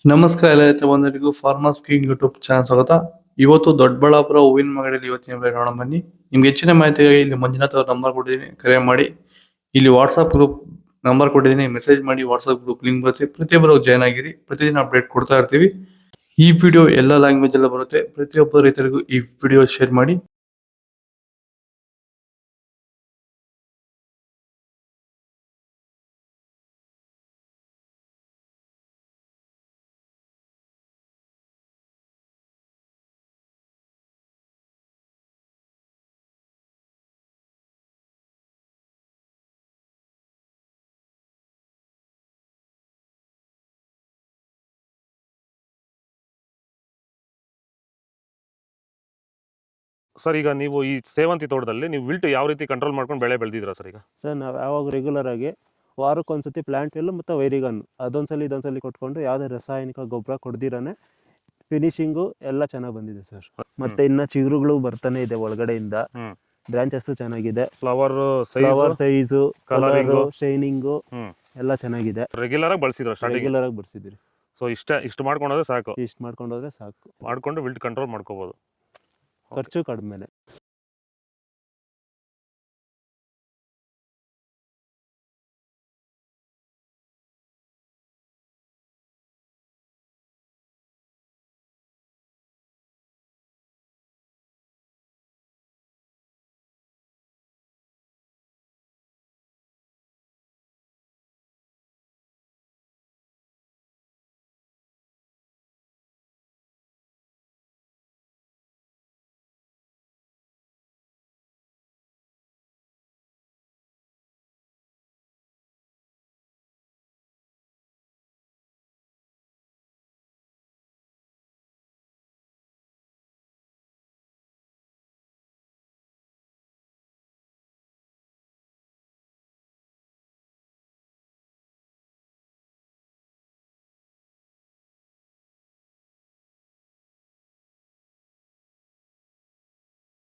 ನಮಸ್ಕಾರ ಎಲ್ಲ ರೈತ ಬಂಧುಗಳಿಗೂ ಫಾರ್ಮರ್ಸ್ ಕಿಂಗ್ ಯೂಟ್ಯೂಬ್ ಚಾನಲ್ ಸ್ವಾಗತ. ಇವತ್ತು ದೊಡ್ಡಬಳ್ಳಾಪುರ ಹೂವಿನ ಮಾಗಡಿಯಲ್ಲಿ ಇವತ್ತಿನ ಬೆಳೆ ನೋಡೋಣ ಬನ್ನಿ. ನಿಮ್ಗೆ ಹೆಚ್ಚಿನ ಮಾಹಿತಿಗಾಗಿ ಇಲ್ಲಿ ಮಂಜುನಾಥ್ ಅವ್ರ ನಂಬರ್ ಕೊಟ್ಟಿದ್ದೀನಿ, ಕರೆ ಮಾಡಿ. ಇಲ್ಲಿ ವಾಟ್ಸ್ಆಪ್ ಗ್ರೂಪ್ ನಂಬರ್ ಕೊಟ್ಟಿದ್ದೀನಿ, ಮೆಸೇಜ್ ಮಾಡಿ. ವಾಟ್ಸ್ಆಪ್ ಗ್ರೂಪ್ ಲಿಂಕ್ ಬರುತ್ತೆ, ಪ್ರತಿಯೊಬ್ಬರು ಜಾಯ್ನ್ ಆಗಿರಿ. ಪ್ರತಿದಿನ ಅಪ್ಡೇಟ್ ಕೊಡ್ತಾ ಇರ್ತೀವಿ. ಈ ವಿಡಿಯೋ ಎಲ್ಲ ಲ್ಯಾಂಗ್ವೇಜ್ ಎಲ್ಲ ಬರುತ್ತೆ. ಪ್ರತಿಯೊಬ್ಬ ರೈತರಿಗೂ ಈ ವಿಡಿಯೋ ಶೇರ್ ಮಾಡಿ. ಸರ್, ಈಗ ನೀವು ಈ ಸೇವಂತಿ ತೋಟದಲ್ಲಿ ನೀವು ವಿಲ್ಟ್ ಯಾವ ರೀತಿ ಕಂಟ್ರೋಲ್ ಮಾಡ್ಕೊಂಡು ಬೆಳೆ ಬೆಳೆದಿದ್ದೀರಾ ಸರ್? ಈಗ ಸರ್ ನಾವು ಯಾವಾಗ ರೆಗ್ಯುಲರ್ ಆಗಿ ವಾರಕ್ಕೊಂದ್ಸತಿ ಪ್ಲಾಂಟ್ ಎಲ್ಲು ಮತ್ತು ವೈರಿಗನ್ ಅದೊಂದ್ಸಲಿ ಇದೊಂದ್ಸಲಿ ಕೊಟ್ಕೊಂಡು ಯಾವುದೇ ರಾಸಾಯನಿಕ ಗೊಬ್ಬರ ಕೊಡ್ದಿರಾನೆ ಫಿನಿಶಿಂಗು ಎಲ್ಲ ಚೆನ್ನಾಗಿ ಬಂದಿದೆ ಸರ್. ಮತ್ತೆ ಇನ್ನ ಚಿಗುರುಗಳು ಬರ್ತಾನೆ ಇದೆ ಒಳಗಡೆಯಿಂದ. ಬ್ರಾಂಚಸ್ ಚೆನ್ನಾಗಿದೆ, flower size, Colouring, colour, shining ಎಲ್ಲ ಚೆನ್ನಾಗಿದೆ. ರೆಗ್ಯುಲರ್ ಆಗಿ ಬಳಸಿದ್ರು ಸ್ಟಾರ್ಟಿಂಗ್. ರೆಗ್ಯುಲರ್ ಆಗಿ ಬರ್ಸಿದ್ದೀರಿ. ಸೊ ಇಷ್ಟು ಮಾಡ್ಕೊಂಡ್ರೆ ಸಾಕು. ಇಷ್ಟು ಮಾಡ್ಕೊಂಡೋದ್ರೆ ಸಾಕು, ಮಾಡ್ಕೊಂಡು ವಿಲ್ಟ್ ಕಂಟ್ರೋಲ್ ಮಾಡ್ಕೋಬಹುದು. ಖರ್ಚು ಕಡಿಮೆನೆ.